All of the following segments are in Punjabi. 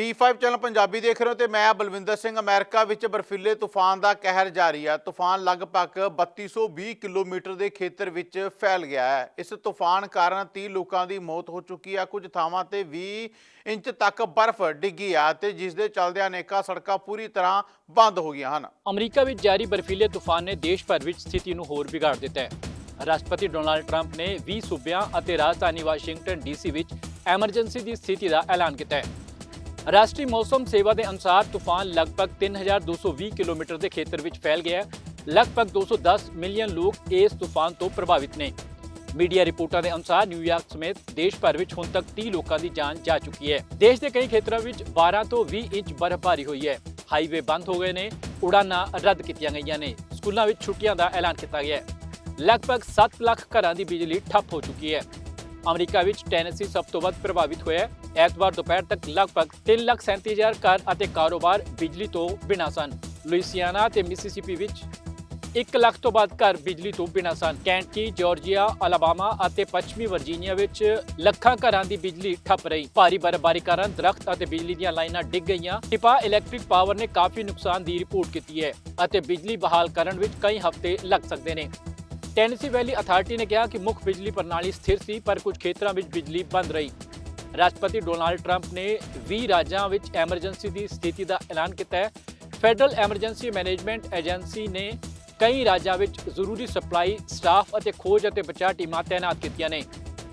D5 ਚੈਨਲ ਪੰਜਾਬੀ ਦੇਖ ਰਹੇ ਹੋ ਤੇ ਮੈਂ ਬਲਵਿੰਦਰ ਸਿੰਘ। ਅਮਰੀਕਾ ਵਿੱਚ ਬਰਫੀਲੇ ਤੂਫਾਨ ਦਾ ਕਹਿਰ ਜਾਰੀ ਹੈ। ਤੂਫਾਨ ਲਗਭਗ 3220 ਕਿਲੋਮੀਟਰ ਦੇ ਖੇਤਰ ਵਿੱਚ ਫੈਲ ਗਿਆ ਹੈ। ਇਸ ਤੂਫਾਨ ਕਾਰਨ 30 ਲੋਕਾਂ ਦੀ ਮੌਤ ਹੋ ਚੁੱਕੀ ਹੈ। ਕੁਝ ਥਾਵਾਂ ਤੇ 20 ਇੰਚ ਤੱਕ ਬਰਫ਼ ਡਿੱਗੀ ਹੈ ਤੇ ਜਿਸ ਦੇ ਚੱਲਦਿਆਂ ਅਨੇਕਾਂ ਸੜਕਾਂ ਪੂਰੀ ਤਰ੍ਹਾਂ ਬੰਦ ਹੋ ਗਈਆਂ ਹਨ। ਅਮਰੀਕਾ ਵਿੱਚ ਜਾਰੀ ਬਰਫੀਲੇ ਤੂਫਾਨ ਨੇ ਦੇਸ਼ ਭਰ ਵਿੱਚ ਸਥਿਤੀ ਨੂੰ ਹੋਰ ਵਿਗਾੜ ਦਿੱਤਾ ਹੈ। ਰਾਸ਼ਟਰਪਤੀ ਡੋਨਾਲਡ ਟਰੰਪ ਨੇ 20 ਸੂਬਿਆਂ ਅਤੇ ਰਾਜਧਾਨੀ ਵਾਸ਼ਿੰਗਟਨ ਡੀਸੀ ਵਿੱਚ ਐਮਰਜੈਂਸੀ ਦੀ ਸਥਿਤੀ ਦਾ ਐਲਾਨ ਕੀਤਾ ਹੈ। ਰਾਸ਼ਟਰੀ ਮੌਸਮ ਸੇਵਾ ਦੇ ਅਨੁਸਾਰ ਤੂਫਾਨ ਲਗਭਗ 3220 ਕਿਲੋਮੀਟਰ ਦੇ ਖੇਤਰ ਵਿੱਚ ਫੈਲ ਗਿਆ ਹੈ। ਲਗਭਗ 210 ਮਿਲੀਅਨ ਲੋਕ ਇਸ ਤੂਫਾਨ ਤੋਂ ਪ੍ਰਭਾਵਿਤ ਨੇ। ਮੀਡੀਆ ਰਿਪੋਰਟਾਂ ਦੇ ਅਨੁਸਾਰ ਨਿਊਯਾਰਕ ਸਮੇਤ ਦੇਸ਼ ਭਰ ਵਿੱਚ ਹੁਣ ਤੱਕ 30 ਲੋਕਾਂ ਦੀ ਜਾਨ ਜਾ ਚੁੱਕੀ ਹੈ। ਦੇਸ਼ ਦੇ ਕਈ ਖੇਤਰਾਂ ਵਿੱਚ 12 ਤੋਂ 20 ਇੰਚ ਬਰਫ਼ਬਾਰੀ ਹੋਈ ਹੈ। ਹਾਈਵੇ ਬੰਦ ਹੋ ਗਏ ਨੇ, ਉਡਾਨਾਂ ਰੱਦ ਕੀਤੀਆਂ ਗਈਆਂ ਨੇ, ਸਕੂਲਾਂ ਵਿੱਚ ਛੁੱਟੀਆਂ ਦਾ ਐਲਾਨ ਕੀਤਾ ਗਿਆ ਹੈ। ਲਗਭਗ 7 ਲੱਖ ਘਰਾਂ ਦੀ ਬਿਜਲੀ ਠੱਪ ਹੋ ਚੁੱਕੀ ਹੈ। ਅਮਰੀਕਾ ਵਿੱਚ ਟੈਨੇਸੀ ਸਭ ਤੋਂ ਵੱਧ ਪ੍ਰਭਾਵਿਤ ਹੋਇਆ ਹੈ। ਐਤਵਾਰ ਦੁਪਹਿਰ ਤੱਕ ਲਗਭਗ 3,37,000 ਘਰ ਅਤੇ ਕਾਰੋਬਾਰ ਬਿਜਲੀ ਤੋਂ ਬਿਨਾਂ ਸਨ। ਲੁਈਸਿਆਨਾ ਤੇ ਮਿਸੀਸਿਪੀ ਵਿੱਚ 1 ਲੱਖ ਤੋਂ ਵੱਧ ਘਰ ਬਿਜਲੀ ਤੋਂ ਬਿਨਾਂ ਸਨ। ਕੈਂਟਕੀ, ਜਾਰਜੀਆ, ਅਲਾਬਾਮਾ ਅਤੇ ਪੱਛਮੀ ਵਰਜੀਨੀਆ ਵਿੱਚ ਲੱਖਾਂ ਘਰਾਂ ਦੀ ਬਿਜਲੀ ਠੱਪ ਰਹੀ। ਭਾਰੀ ਬਰਫ਼ਬਾਰੀ ਕਾਰਨ ਦਰਖਤ ਅਤੇ ਬਿਜਲੀ ਦੀਆਂ ਲਾਈਨਾਂ ਡਿੱਗ ਗਈਆਂ। ਟਿਪਾ ਇਲੈਕਟ੍ਰਿਕ ਪਾਵਰ ਨੇ ਕਾਫੀ ਨੁਕਸਾਨ ਦੀ ਰਿਪੋਰਟ ਕੀਤੀ ਹੈ ਅਤੇ ਬਿਜਲੀ ਬਹਾਲ ਕਰਨ ਵਿੱਚ ਕਈ ਹਫ਼ਤੇ ਲੱਗ ਸਕਦੇ ਨੇ। ਟੈਨੇਸੀ ਵੈਲੀ ਅਥਾਰਟੀ ਨੇ ਕਿਹਾ ਕਿ ਮੁੱਖ ਬਿਜਲੀ ਪ੍ਰਣਾਲੀ ਸਥਿਰ ਸੀ, ਪਰ ਕੁਝ ਖੇਤਰਾਂ ਵਿੱਚ ਬਿਜਲੀ ਬੰਦ ਰਹੀ। ਰਾਸ਼ਟਰਪਤੀ ਡੋਨਾਲਡ ਟਰੰਪ ਨੇ 20 ਰਾਜਾਂ ਵਿੱਚ ਐਮਰਜੈਂਸੀ ਦੀ ਸਥਿਤੀ ਦਾ ਐਲਾਨ ਕੀਤਾ ਹੈ। ਫੈਡਰਲ ਐਮਰਜੈਂਸੀ ਮੈਨੇਜਮੈਂਟ ਏਜੰਸੀ ਨੇ ਕਈ ਰਾਜਾਂ ਵਿੱਚ ਜ਼ਰੂਰੀ ਸਪਲਾਈ, ਸਟਾਫ ਅਤੇ ਖੋਜ ਅਤੇ ਬਚਾਅ ਟੀਮਾਂ ਤਾਇਨਾਤ ਕੀਤੀਆਂ ਨੇ।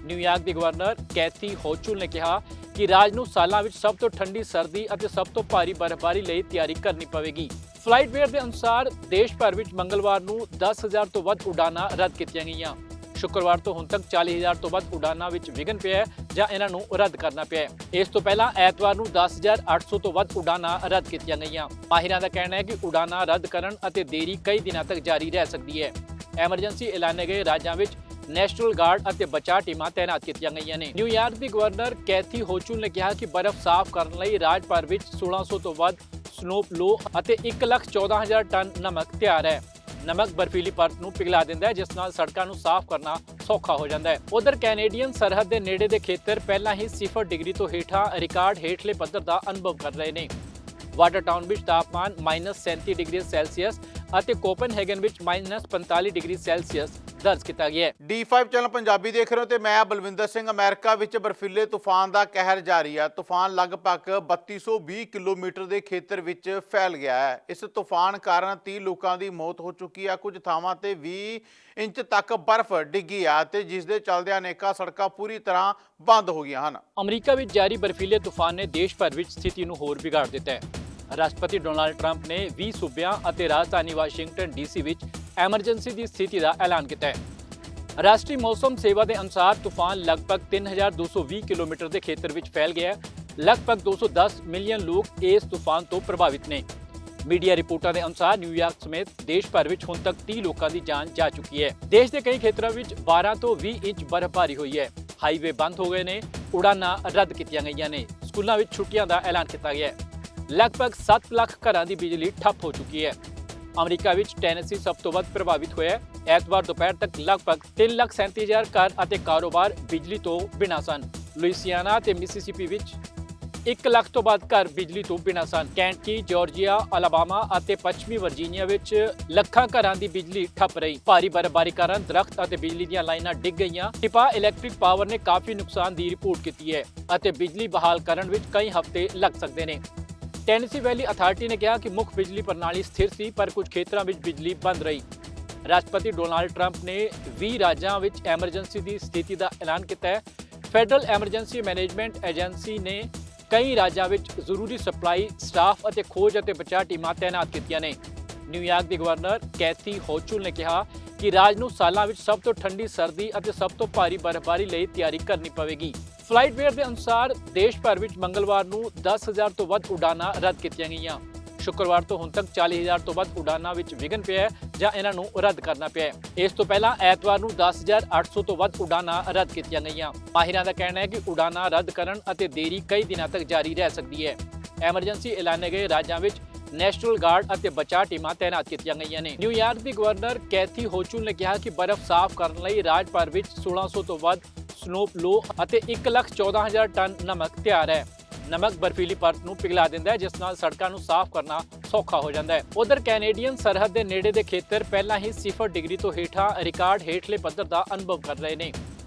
ਨਿਊਯਾਰਕ ਦੀ ਗਵਰਨਰ ਕੈਥੀ ਹੋਚੁਲ ਨੇ ਕਿਹਾ ਕਿ ਰਾਜ ਨੂੰ ਸਾਲਾਂ ਵਿੱਚ ਸਭ ਤੋਂ ਠੰਡੀ ਸਰਦੀ ਅਤੇ ਸਭ ਤੋਂ ਭਾਰੀ ਬਰਫ਼ਬਾਰੀ ਲਈ ਤਿਆਰੀ ਕਰਨੀ ਪਵੇਗੀ। ਫਲਾਈਟਵੇਅਰ ਦੇ ਅਨੁਸਾਰ ਦੇਸ਼ ਭਰ ਵਿੱਚ ਮੰਗਲਵਾਰ ਨੂੰ 10,000 ਤੋਂ ਵੱਧ ਉਡਾਨਾਂ ਰੱਦ ਕੀਤੀਆਂ ਗਈਆਂ। ਸ਼ੁੱਕਰਵਾਰ ਤੋਂ ਹੁਣ ਤੱਕ 40,000 ਤੋਂ ਵੱਧ ਉਡਾਨਾਂ ਵਿੱਚ ਵਿਘਨ ਪਿਆ ਹੈ ਜਾਂ ਇਹਨਾਂ ਨੂੰ ਰੱਦ ਕਰਨਾ ਪਿਆ ਹੈ। ਇਸ ਤੋਂ ਪਹਿਲਾਂ ਐਤਵਾਰ ਨੂੰ 10,800 ਤੋਂ ਵੱਧ ਉਡਾਨਾਂ ਰੱਦ ਕੀਤੀਆਂ ਗਈਆਂ। ਮਾਹਿਰਾਂ ਦਾ ਕਹਿਣਾ ਹੈ ਕਿ ਉਡਾਨਾਂ ਰੱਦ ਕਰਨ ਅਤੇ ਦੇਰੀ ਕਈ ਦਿਨਾਂ ਤੱਕ ਜਾਰੀ ਰਹਿ ਸਕਦੀ ਹੈ। ਐਮਰਜੈਂਸੀ ਐਲਾਨੇ ਗਏ ਰਾਜਾਂ ਵਿੱਚ ਨੈਸ਼ਨਲ ਗਾਰਡ ਅਤੇ ਬਚਾਅ ਟੀਮਾਂ ਤਾਇਨਾਤ ਕੀਤੀਆਂ ਗਈਆਂ ਨੇ। ਨਿਊਯਾਰਕ ਦੀ ਗਵਰਨਰ ਕੈਥੀ ਹੋਚੁਲ ਨੇ ਕਿਹਾ ਕਿ ਬਰਫ਼ ਸਾਫ਼ ਕਰਨ ਲਈ ਰਾਜ ਭਰ ਵਿੱਚ 1600 ਤੋਂ ਵੱਧ ਸਨੋ ਪਲੋ ਅਤੇ 1,14,000 ਟਨ ਨਮਕ ਤਿਆਰ ਹੈ। ਨਮਕ ਬਰਫੀਲੀ ਪਰਤ ਨੂੰ ਪਿਘਲਾ ਦਿੰਦਾ ਹੈ, ਜਿਸ ਨਾਲ ਸੜਕਾਂ ਨੂੰ ਸਾਫ਼ ਕਰਨਾ ਸੌਖਾ ਹੋ ਜਾਂਦਾ ਹੈ। ਉਧਰ ਕੈਨੇਡੀਅਨ ਸਰਹੱਦ ਦੇ ਨੇੜੇ ਦੇ ਖੇਤਰ ਪਹਿਲਾਂ ਹੀ 0 ਡਿਗਰੀ ਤੋਂ ਹੇਠਾਂ ਰਿਕਾਰਡ ਹੇਠਲੇ ਪੱਧਰ ਦਾ ਅਨੁਭਵ ਕਰ ਰਹੇ ਨੇ। ਵਾਟਰਟਾਊਨ ਵਿੱਚ ਤਾਪਮਾਨ -37 ਡਿਗਰੀ ਸੈਲਸੀਅਸ ਅਤੇ ਕੋਪਨਹੈਗਨ ਵਿੱਚ -45 ਡਿਗਰੀ ਸੈਲਸੀਅਸ ਦਰਜ ਕੀਤਾ ਗਿਆ ਹੈ। D5 ਚੈਨਲ ਪੰਜਾਬੀ ਦੇਖ ਰਹੇ ਹੋ ਤੇ ਮੈਂ ਬਲਵਿੰਦਰ ਸਿੰਘ। ਅਮਰੀਕਾ ਵਿੱਚ ਬਰਫੀਲੇ ਤੂਫਾਨ ਦਾ ਕਹਿਰ ਜਾਰੀ ਹੈ। ਤੂਫਾਨ ਲਗਭਗ 3220 ਕਿਲੋਮੀਟਰ ਦੇ ਖੇਤਰ ਵਿੱਚ ਫੈਲ ਗਿਆ ਹੈ। ਇਸ ਤੂਫਾਨ ਕਾਰਨ 30 ਲੋਕਾਂ ਦੀ ਮੌਤ ਹੋ ਚੁੱਕੀ ਹੈ। ਕੁਝ ਥਾਵਾਂ ਤੇ 20 ਇੰਚ ਤੱਕ ਬਰਫ਼ ਡਿੱਗੀ ਹੈ ਤੇ ਜਿਸ ਦੇ ਚੱਲਦਿਆਂ ਅਨੇਕਾਂ ਸੜਕਾਂ ਪੂਰੀ ਤਰ੍ਹਾਂ ਬੰਦ ਹੋ ਗਈਆਂ ਹਨ। ਅਮਰੀਕਾ ਵਿੱਚ ਜਾਰੀ ਬਰਫੀਲੇ ਤੂਫਾਨ ਨੇ ਦੇਸ਼ ਭਰ ਵਿੱਚ ਸਥਿਤੀ ਨੂੰ ਹੋਰ ਵਿਗਾੜ ਦਿੱਤਾ ਹੈ। ਰਾਸ਼ਟਰਪਤੀ ਡੋਨਾਲਡ ਟਰੰਪ ਨੇ 20 ਸੂਬਿਆਂ ਅਤੇ ਰਾਜਧਾਨੀ ਵਾਸ਼ਿੰਗਟਨ ਡੀਸੀ ਵਿੱਚ ਐਮਰਜੈਂਸੀ ਦੀ ਸਥਿਤੀ ਦਾ ਐਲਾਨ ਕੀਤਾ ਹੈ। ਰਾਸ਼ਟਰੀ ਮੌਸਮ ਸੇਵਾ ਦੇ ਅਨੁਸਾਰ ਤੂਫਾਨ ਲਗਭਗ 3220 ਕਿਲੋਮੀਟਰ ਦੇ ਖੇਤਰ ਵਿੱਚ ਫੈਲ ਗਿਆ ਹੈ। ਲਗਭਗ 210 ਮਿਲੀਅਨ ਲੋਕ ਇਸ ਤੂਫਾਨ ਤੋਂ ਪ੍ਰਭਾਵਿਤ ਨੇ। ਮੀਡੀਆ ਰਿਪੋਰਟਾਂ ਦੇ ਅਨੁਸਾਰ ਨਿਊਯਾਰਕ ਸਮੇਤ ਦੇਸ਼ ਭਰ ਵਿੱਚ ਹੁਣ ਤੱਕ 30 ਲੋਕਾਂ ਦੀ ਜਾਨ ਜਾ ਚੁੱਕੀ ਹੈ। ਦੇਸ਼ ਦੇ ਕਈ ਖੇਤਰਾਂ ਵਿੱਚ 12 ਤੋਂ 20 ਇੰਚ ਬਰਫ਼ਬਾਰੀ ਹੋਈ ਹੈ। ਹਾਈਵੇ ਬੰਦ ਹੋ ਗਏ ਨੇ, ਉਡਾਨਾਂ ਰੱਦ ਕੀਤੀਆਂ ਗਈਆਂ ਨੇ, ਸਕੂਲਾਂ ਵਿੱਚ ਛੁੱਟੀਆਂ ਦਾ ਐਲਾਨ ਕੀਤਾ ਗਿਆ ਹੈ। ਲਗਭਗ 7 ਲੱਖ ਘਰਾਂ ਦੀ ਬਿਜਲੀ ਠੱਪ ਹੋ ਚੁੱਕੀ ਹੈ। ਅਮਰੀਕਾ ਵਿੱਚ ਟੈਨੇਸੀ ਸਭ ਤੋਂ ਵੱਧ ਪ੍ਰਭਾਵਿਤ ਹੋਇਆ ਹੈ। ਐਤਵਾਰ ਦੁਪਹਿਰ ਤੱਕ ਲਗਭਗ 3,37,000 ਘਰ ਅਤੇ ਕਾਰੋਬਾਰ ਬਿਜਲੀ ਤੋਂ ਬਿਨਾਂ ਸਨ। ਲੁਈਸਿਆਨਾ ਤੇ ਮਿਸੀਸਿਪੀ ਵਿੱਚ 1 ਲੱਖ ਤੋਂ ਵੱਧ ਘਰ ਬਿਜਲੀ ਤੋਂ ਬਿਨਾਂ ਸਨ। ਕੈਂਟਕੀ, ਜਾਰਜੀਆ, ਅਲਾਬਾਮਾ ਅਤੇ ਪੱਛਮੀ ਵਰਜੀਨੀਆ ਵਿੱਚ ਲੱਖਾਂ ਘਰਾਂ ਦੀ ਬਿਜਲੀ ਠੱਪ ਰਹੀ। ਭਾਰੀ ਬਰਫ਼ਬਾਰੀ ਕਾਰਨ ਦਰਖਤ ਅਤੇ ਬਿਜਲੀ ਦੀਆਂ ਲਾਈਨਾਂ ਡਿੱਗ ਗਈਆਂ। ਟਿਪਾ ਇਲੈਕਟ੍ਰਿਕ ਪਾਵਰ ਨੇ ਕਾਫੀ ਨੁਕਸਾਨ ਦੀ ਰਿਪੋਰਟ ਕੀਤੀ ਹੈ ਅਤੇ ਬਿਜਲੀ ਬਹਾਲ ਕਰਨ ਵਿੱਚ ਕਈ ਹਫ਼ਤੇ ਲੱਗ ਸਕਦੇ ਨੇ। ਟੈਨੇਸੀ ਵੈਲੀ ਅਥਾਰਟੀ ਨੇ ਕਿਹਾ ਕਿ ਮੁੱਖ ਬਿਜਲੀ ਪ੍ਰਣਾਲੀ ਸਥਿਰ ਸੀ, ਪਰ ਕੁਝ ਖੇਤਰਾਂ ਵਿੱਚ ਬਿਜਲੀ ਬੰਦ ਰਹੀ। ਰਾਸ਼ਟਰਪਤੀ ਡੋਨਾਲਡ ਟਰੰਪ ਨੇ 20 ਰਾਜਾਂ ਵਿੱਚ ਐਮਰਜੈਂਸੀ ਦੀ ਸਥਿਤੀ ਦਾ ਐਲਾਨ ਕੀਤਾ ਹੈ। ਫੈਡਰਲ ਐਮਰਜੈਂਸੀ ਮੈਨੇਜਮੈਂਟ ਏਜੰਸੀ ਨੇ ਕਈ ਰਾਜਾਂ ਵਿੱਚ ਜ਼ਰੂਰੀ ਸਪਲਾਈ, ਸਟਾਫ ਅਤੇ ਖੋਜ ਅਤੇ ਬਚਾਅ ਟੀਮਾਂ ਤਾਇਨਾਤ ਕੀਤੀਆਂ ਨੇ। ਨਿਊਯਾਰਕ ਦੀ ਗਵਰਨਰ ਕੈਥੀ ਹੋਚੁਲ ਨੇ ਕਿਹਾ ਕਿ ਰਾਜ ਨੂੰ ਸਾਲਾਂ ਵਿੱਚ ਸਭ ਤੋਂ ਠੰਡੀ ਸਰਦੀ ਅਤੇ ਸਭ ਤੋਂ ਭਾਰੀ ਬਰਫ਼ਬਾਰੀ ਲਈ ਤਿਆਰੀ ਕਰਨੀ ਪਵੇਗੀ। ਫਲਾਈਟਵੇਅਰ ਦੇ ਅਨੁਸਾਰ ਦੇਸ਼ ਭਰ ਵਿੱਚ ਮੰਗਲਵਾਰ ਨੂੰ 10,000 ਤੋਂ ਵੱਧ ਉਡਾਨਾਂ ਰੱਦ ਕੀਤੀਆਂ ਗਈਆਂ। ਸ਼ੁੱਕਰਵਾਰ ਤੋਂ ਹੁਣ ਤੱਕ 40,000 ਤੋਂ ਵੱਧ ਉਡਾਨਾਂ ਵਿੱਚ ਵਿਘਨ ਪਿਆ ਹੈ ਜਾਂ ਇਹਨਾਂ ਨੂੰ ਰੱਦ ਕਰਨਾ ਪਿਆ ਹੈ। ਇਸ ਤੋਂ ਪਹਿਲਾਂ ਐਤਵਾਰ ਨੂੰ 10,800 ਤੋਂ ਵੱਧ ਉਡਾਨਾਂ ਰੱਦ ਕੀਤੀਆਂ ਗਈਆਂ। ਮਾਹਿਰਾਂ ਦਾ ਕਹਿਣਾ ਹੈ ਕਿ ਉਡਾਨਾਂ ਰੱਦ ਕਰਨ ਅਤੇ ਦੇਰੀ ਕਈ ਦਿਨਾਂ ਤੱਕ ਜਾਰੀ ਰਹਿ ਸਕਦੀ ਹੈ। ਐਮਰਜੈਂਸੀ ਐਲਾਨੇ ਗਏ ਰਾਜਾਂ ਵਿੱਚ ਨੈਸ਼ਨਲ ਗਾਰਡ ਅਤੇ ਬਚਾਅ ਟੀਮਾਂ ਤਾਇਨਾਤ ਕੀਤੀਆਂ ਗਈਆਂ ਨੇ। ਨਿਊਯਾਰਕ ਦੀ ਗਵਰਨਰ ਕੈਥੀ ਹੋਚੁਲ ਨੇ ਕਿਹਾ ਕਿ ਬਰਫ਼ ਸਾਫ਼ ਕਰਨ ਲਈ ਰਾਜ ਭਰ ਵਿੱਚ 1600 ਤੋਂ ਵੱਧ ਸਨੋ ਪਲੋ ਅਤੇ 1,14,000 ਟਨ ਨਮਕ ਤਿਆਰ ਹੈ। ਨਮਕ ਬਰਫੀਲੀ ਪਰਤ ਨੂੰ ਪਿਘਲਾ ਦਿੰਦਾ ਹੈ, ਜਿਸ ਨਾਲ ਸੜਕਾਂ ਨੂੰ ਸਾਫ਼ ਕਰਨਾ ਸੌਖਾ ਹੋ ਜਾਂਦਾ ਹੈ। ਉਧਰ ਕੈਨੇਡੀਅਨ ਸਰਹੱਦ ਦੇ ਨੇੜੇ ਦੇ ਖੇਤਰ ਪਹਿਲਾਂ ਹੀ 0 ਡਿਗਰੀ ਤੋਂ ਹੇਠਾਂ ਰਿਕਾਰਡ ਹੇਠਲੇ ਪੱਧਰ ਦਾ ਅਨੁਭਵ ਕਰ ਰਹੇ ਨੇ।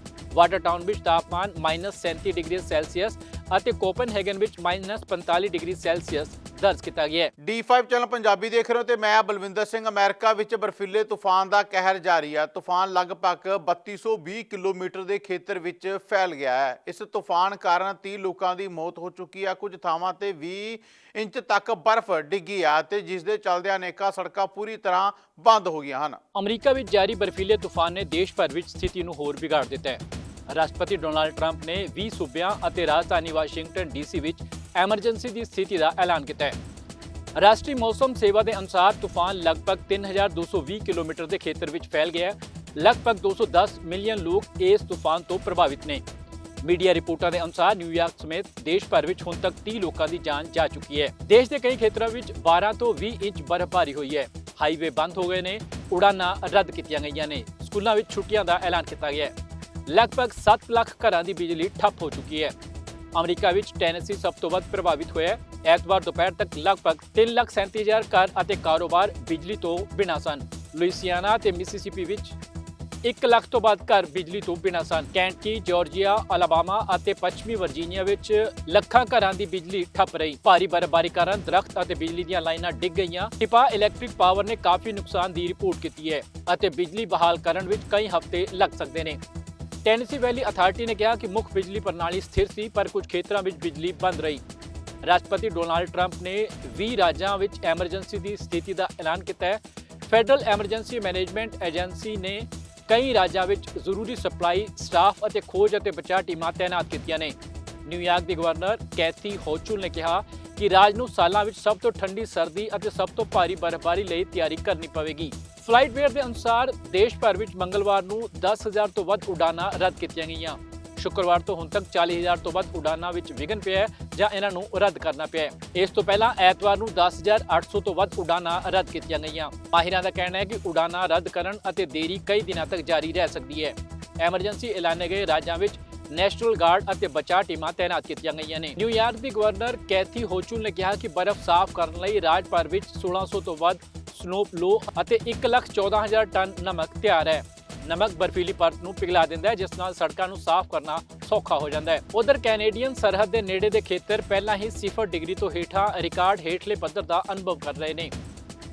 ਵਾਟਰਟਾਊਨ ਵਿੱਚ ਤਾਪਮਾਨ -37 ਡਿਗਰੀ ਸੈਲਸੀਅਸ ਅਤੇ ਕੋਪਨਹੈਗਨ ਵਿੱਚ -45 ਡਿਗਰੀ ਸੈਲਸੀਅਸ ਦਰਜ ਕੀਤਾ ਗਿਆ ਹੈ। D5 ਚੈਨਲ ਪੰਜਾਬੀ ਦੇਖ ਰਹੇ ਹੋ ਤੇ ਮੈਂ ਬਲਵਿੰਦਰ ਸਿੰਘ। ਅਮਰੀਕਾ ਵਿੱਚ ਬਰਫੀਲੇ ਤੂਫਾਨ ਦਾ ਕਹਿਰ ਜਾਰੀ ਹੈ। ਤੂਫਾਨ ਲਗਭਗ 3220 ਕਿਲੋਮੀਟਰ ਦੇ ਖੇਤਰ ਵਿੱਚ ਫੈਲ ਗਿਆ ਹੈ। ਇਸ ਤੂਫਾਨ ਕਾਰਨ 30 ਲੋਕਾਂ ਦੀ ਮੌਤ ਹੋ ਚੁੱਕੀ ਹੈ। ਕੁਝ ਥਾਵਾਂ ਤੇ 20 ਇੰਚ ਤੱਕ ਬਰਫ਼ ਡਿੱਗੀ ਹੈ ਤੇ ਜਿਸ ਦੇ ਚੱਲਦਿਆਂ ਅਨੇਕਾਂ ਸੜਕਾਂ ਪੂਰੀ ਤਰ੍ਹਾਂ ਬੰਦ ਹੋ ਗਈਆਂ ਹਨ। ਅਮਰੀਕਾ ਵਿੱਚ ਜਾਰੀ ਬਰਫੀਲੇ ਤੂਫਾਨ ਨੇ ਦੇਸ਼ ਭਰ ਵਿੱਚ ਸਥਿਤੀ ਨੂੰ ਹੋਰ ਵਿਗਾੜ ਦਿੱਤਾ ਹੈ। ਰਾਸ਼ਟਰਪਤੀ ਡੋਨਾਲਡ ਟਰੰਪ ਨੇ 20 ਸੂਬਿਆਂ ਅਤੇ ਰਾਜਧਾਨੀ ਵਾਸ਼ਿੰਗਟਨ ਡੀਸੀ ਵਿੱਚ ਐਮਰਜੈਂਸੀ ਦੀ ਸਥਿਤੀ ਦਾ ਐਲਾਨ ਕੀਤਾ ਹੈ। ਰਾਸ਼ਟਰੀ ਮੌਸਮ ਸੇਵਾ ਦੇ ਅਨੁਸਾਰ ਤੂਫਾਨ ਲਗਭਗ 3220 ਕਿਲੋਮੀਟਰ ਦੇ ਖੇਤਰ ਵਿੱਚ ਫੈਲ ਗਿਆ ਹੈ। ਲਗਭਗ 210 ਮਿਲੀਅਨ ਲੋਕ ਇਸ ਤੂਫਾਨ ਤੋਂ ਪ੍ਰਭਾਵਿਤ ਨੇ। ਮੀਡੀਆ ਰਿਪੋਰਟਾਂ ਦੇ ਅਨੁਸਾਰ ਨਿਊਯਾਰਕ ਸਮੇਤ ਦੇਸ਼ ਭਰ ਵਿੱਚ ਹੁਣ ਤੱਕ 30 ਲੋਕਾਂ ਦੀ ਜਾਨ ਜਾ ਚੁੱਕੀ ਹੈ। ਦੇਸ਼ ਦੇ ਕਈ ਖੇਤਰਾਂ ਵਿੱਚ 12 ਤੋਂ 20 ਇੰਚ ਬਰਫ਼ਬਾਰੀ ਹੋਈ ਹੈ। ਹਾਈਵੇ ਬੰਦ ਹੋ ਗਏ ਨੇ, ਉਡਾਨਾਂ ਰੱਦ ਕੀਤੀਆਂ ਗਈਆਂ ਨੇ, ਸਕੂਲਾਂ ਵਿੱਚ ਛੁੱਟੀਆਂ ਦਾ ਐਲਾਨ ਕੀਤਾ ਗਿਆ ਹੈ। ਲਗਭਗ 7 ਲੱਖ ਘਰਾਂ ਦੀ ਬਿਜਲੀ ਠੱਪ ਹੋ ਚੁੱਕੀ ਹੈ। ਅਮਰੀਕਾ ਵਿੱਚ ਟੈਨੇਸੀ ਸਭ ਤੋਂ ਵੱਧ ਪ੍ਰਭਾਵਿਤ ਹੋਇਆ ਹੈ। ਐਤਵਾਰ ਦੁਪਹਿਰ ਤੱਕ ਲਗਭਗ 3,37,000 ਘਰ ਅਤੇ ਕਾਰੋਬਾਰ ਬਿਜਲੀ ਤੋਂ ਬਿਨਾਂ ਸਨ। ਲੁਈਸਿਆਨਾ ਤੇ ਮਿਸੀਸਿਪੀ ਵਿੱਚ 1 ਲੱਖ ਤੋਂ ਵੱਧ ਘਰ ਬਿਜਲੀ ਤੋਂ ਬਿਨਾਂ ਸਨ। ਕੈਂਟਕੀ, ਜਾਰਜੀਆ, ਅਲਾਬਾਮਾ ਅਤੇ ਪੱਛਮੀ ਵਰਜੀਨੀਆ ਵਿੱਚ ਲੱਖਾਂ ਘਰਾਂ ਦੀ ਬਿਜਲੀ ਠੱਪ ਰਹੀ। ਭਾਰੀ ਬਰਫ਼ਬਾਰੀ ਕਾਰਨ ਦਰਖਤ ਅਤੇ ਬਿਜਲੀ ਦੀਆਂ ਲਾਈਨਾਂ ਡਿੱਗ ਗਈਆਂ। ਟਿਪਾ ਇਲੈਕਟ੍ਰਿਕ ਪਾਵਰ ਨੇ ਕਾਫੀ ਨੁਕਸਾਨ ਦੀ ਰਿਪੋਰਟ ਕੀਤੀ ਹੈ ਅਤੇ ਬਿਜਲੀ ਬਹਾਲ ਕਰਨ ਵਿੱਚ ਕਈ ਹਫ਼ਤੇ ਲੱਗ ਸਕਦੇ ਨੇ। ਟੈਨੇਸੀ ਵੈਲੀ ਅਥਾਰਟੀ ਨੇ ਕਿਹਾ ਕਿ ਮੁੱਖ ਬਿਜਲੀ ਪ੍ਰਣਾਲੀ ਸਥਿਰ ਸੀ, ਪਰ ਕੁਝ ਖੇਤਰਾਂ ਵਿੱਚ ਬਿਜਲੀ ਬੰਦ ਰਹੀ। ਰਾਸ਼ਟਰਪਤੀ ਡੋਨਾਲਡ ਟਰੰਪ ਨੇ 20 ਰਾਜਾਂ ਵਿੱਚ ਐਮਰਜੈਂਸੀ ਦੀ ਸਥਿਤੀ ਦਾ ਐਲਾਨ ਕੀਤਾ ਹੈ। ਫੈਡਰਲ ਐਮਰਜੈਂਸੀ ਮੈਨੇਜਮੈਂਟ ਏਜੰਸੀ ਨੇ ਕਈ ਰਾਜਾਂ ਵਿੱਚ ਜ਼ਰੂਰੀ ਸਪਲਾਈ ਸਟਾਫ ਅਤੇ ਖੋਜ ਅਤੇ ਬਚਾਅ ਟੀਮਾਂ ਤਾਇਨਾਤ ਕੀਤੀਆਂ ਨੇ। ਨਿਊਯਾਰਕ ਦੀ ਗਵਰਨਰ ਕੈਥੀ ਹੋਚੁਲ ਨੇ ਕਿਹਾ ਕਿ ਰਾਜ ਨੂੰ ਸਾਲਾਂ ਵਿੱਚ ਸਭ ਤੋਂ ਠੰਡੀ ਸਰਦੀ ਅਤੇ ਸਭ ਤੋਂ ਭਾਰੀ ਬਰਫ਼ਬਾਰੀ ਲਈ ਤਿਆਰੀ ਕਰਨੀ ਪਵੇਗੀ। ਫਲਾਈਟਵੇਅਰ ਦੇ ਅਨੁਸਾਰ ਦੇਸ਼ ਭਰ ਵਿੱਚ ਮੰਗਲਵਾਰ ਨੂੰ 10,000 ਤੋਂ ਵੱਧ ਉਡਾਨਾਂ ਰੱਦ ਕੀਤੀਆਂ ਗਈਆਂ। ਸ਼ੁੱਕਰਵਾਰ ਤੋਂ ਹੁਣ ਤੱਕ 40,000 ਤੋਂ ਵੱਧ ਉਡਾਨਾਂ ਵਿੱਚ ਵਿਘਨ ਪਿਆ ਹੈ ਜਾਂ ਇਹਨਾਂ ਨੂੰ ਰੱਦ ਕਰਨਾ ਪਿਆ ਹੈ। ਇਸ ਤੋਂ ਪਹਿਲਾਂ ਐਤਵਾਰ ਨੂੰ 10,800 ਤੋਂ ਵੱਧ ਉਡਾਨਾਂ ਰੱਦ ਕੀਤੀਆਂ ਗਈਆਂ। ਮਾਹਿਰਾਂ ਦਾ ਕਹਿਣਾ ਹੈ ਕਿ ਉਡਾਨਾਂ ਰੱਦ ਕਰਨ ਅਤੇ ਦੇਰੀ ਕਈ ਦਿਨਾਂ ਤੱਕ ਜਾਰੀ ਰਹਿ ਸਕਦੀ ਹੈ। ਐਮਰਜੈਂਸੀ ਐਲਾਨੇ ਗਏ ਰਾਜਾਂ ਵਿੱਚ ਨੈਸ਼ਨਲ ਗਾਰਡ ਅਤੇ ਬਚਾਅ ਟੀਮਾਂ ਤਾਇਨਾਤ ਕੀਤੀਆਂ ਗਈਆਂ ਨੇ। ਨਿਊਯਾਰਕ ਦੀ ਗਵਰਨਰ ਕੈਥੀ ਹੋਚੁਲ ਨੇ ਕਿਹਾ ਕਿ ਬਰਫ਼ ਸਾਫ਼ ਕਰਨ ਲਈ ਰਾਜ ਭਰ ਵਿੱਚ 1600 ਤੋਂ ਵੱਧ ਸਨੋ ਪਲੋ ਅਤੇ 1,14,000 ਟਨ ਨਮਕ ਤਿਆਰ ਹੈ। ਨਮਕ ਬਰਫੀਲੀ ਪਰਤ ਨੂੰ ਪਿਘਲਾ ਦਿੰਦਾ ਹੈ, ਜਿਸ ਨਾਲ ਸੜਕਾਂ ਨੂੰ ਸਾਫ਼ ਕਰਨਾ ਸੌਖਾ ਹੋ ਜਾਂਦਾ ਹੈ। ਉਧਰ ਕੈਨੇਡੀਅਨ ਸਰਹੱਦ ਦੇ ਨੇੜੇ ਦੇ ਖੇਤਰ ਪਹਿਲਾਂ ਹੀ 0 ਡਿਗਰੀ ਤੋਂ ਹੇਠਾਂ ਰਿਕਾਰਡ ਹੇਠਲੇ ਪੱਧਰ ਦਾ ਅਨੁਭਵ ਕਰ ਰਹੇ ਨੇ।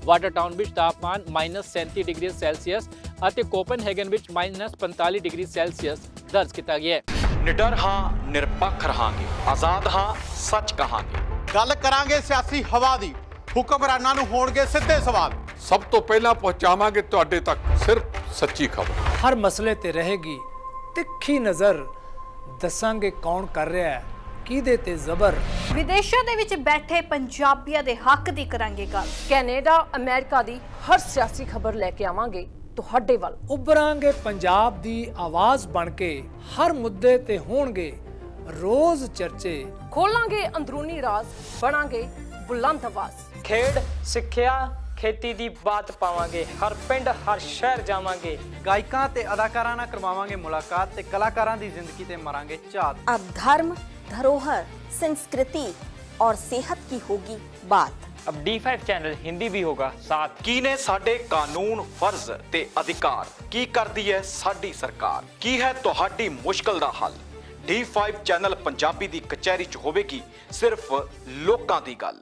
ਵਾਟਰਟਾਊਨ ਵਿੱਚ ਤਾਪਮਾਨ -37 ਡਿਗਰੀ ਸੈਲਸੀਅਸ ਅਤੇ ਕੋਪਨਹੈਗਨ ਵਿੱਚ -45 ਡਿਗਰੀ ਸੈਲਸੀਅਸ ਦਰਜ ਕੀਤਾ ਗਿਆ ਹੈ। ਨਿਡਰ ਹਾਂ, ਨਿਰਪੱਖ ਰਹਾਂਗੇ, ਆਜ਼ਾਦ ਹਾਂ, ਸੱਚ ਕਹਾਂਗੇ। ਗੱਲ ਕਰਾਂਗੇ ਸਿਆਸੀ ਹਵਾ ਦੀ। ਹੁਕਮਰਾਨਾਂ ਨੂੰ ਹੋਣਗੇ ਸਿੱਧੇ ਸਵਾਲ। ਸਭ ਤੋਂ ਪਹਿਲਾਂ ਪਹੁੰਚਾਵਾਂਗੇ ਤੁਹਾਡੇ ਤੱਕ ਸਿਰਫ ਸੱਚੀ ਖਬਰ। ਹਰ ਮਸਲੇ ਤੇ ਰਹੇਗੀ ਤਿੱਖੀ ਨਜ਼ਰ। ਦੱਸਾਂਗੇ ਕੌਣ ਕਰ ਰਿਹਾ ਹੈ, ਕਿਹਦੇ ਤੇ ਜ਼ਬਰ। ਵਿਦੇਸ਼ਾਂ ਦੇ ਵਿੱਚ ਬੈਠੇ ਪੰਜਾਬੀਆਂ ਦੇ ਹੱਕ ਦੀ ਕਰਾਂਗੇ ਗੱਲ। ਕੈਨੇਡਾ, ਅਮਰੀਕਾ ਦੀ ਹਰ ਸਿਆਸੀ ਖਬਰ ਲੈ ਕੇ ਆਵਾਂਗੇ ਤੁਹਾਡੇ ਵੱਲ। ਉੱਭਰਾਂਗੇ ਪੰਜਾਬ ਦੀ ਆਵਾਜ਼ ਬਣ ਕੇ। ਹਰ ਮੁੱਦੇ ਤੇ ਹੋਣਗੇ ਰੋਜ਼ ਚਰਚੇ। ਖੋਲਾਂਗੇ ਅੰਦਰੂਨੀ ਰਾਜ਼, ਬਣਾਂਗੇ ਬੁਲੰਦ ਆਵਾਜ਼। ਖੇਡ, ਸਿੱਖਿਆ, ਖੇਤੀ ਦੀ ਬਾਤ ਪਾਵਾਂਗੇ। ਹਰ ਪਿੰਡ, ਹਰ ਸ਼ਹਿਰ ਜਾਵਾਂਗੇ। ਗਾਇਕਾਂ ਤੇ ਅਦਾਕਾਰਾਂ ਨਾਲ ਕਰਵਾਵਾਂਗੇ ਮੁਲਾਕਾਤ ਤੇ ਕਲਾਕਾਰਾਂ ਦੀ ਜ਼ਿੰਦਗੀ ਤੇ ਮਾਰਾਂਗੇ ਝਾਤ। अब धर्म, धरोहर, संस्कृति और सेहत की होगी बात। अब D5 चैनल हिंदी भी होगा साथ। ਕੀ ਨੇ ਸਾਡੇ ਕਾਨੂੰਨ, ਫਰਜ਼ ਤੇ ਅਧਿਕਾਰ? ਕੀ ਕਰਦੀ ਹੈ ਸਾਡੀ ਸਰਕਾਰ? ਕੀ ਹੈ ਤੁਹਾਡੀ ਮੁਸ਼ਕਲ ਦਾ ਹੱਲ? D5 ਚੈਨਲ ਪੰਜਾਬੀ ਦੀ ਕਚਹਿਰੀ 'ਚ ਹੋਵੇਗੀ ਸਿਰਫ ਲੋਕਾਂ ਦੀ ਗੱਲ।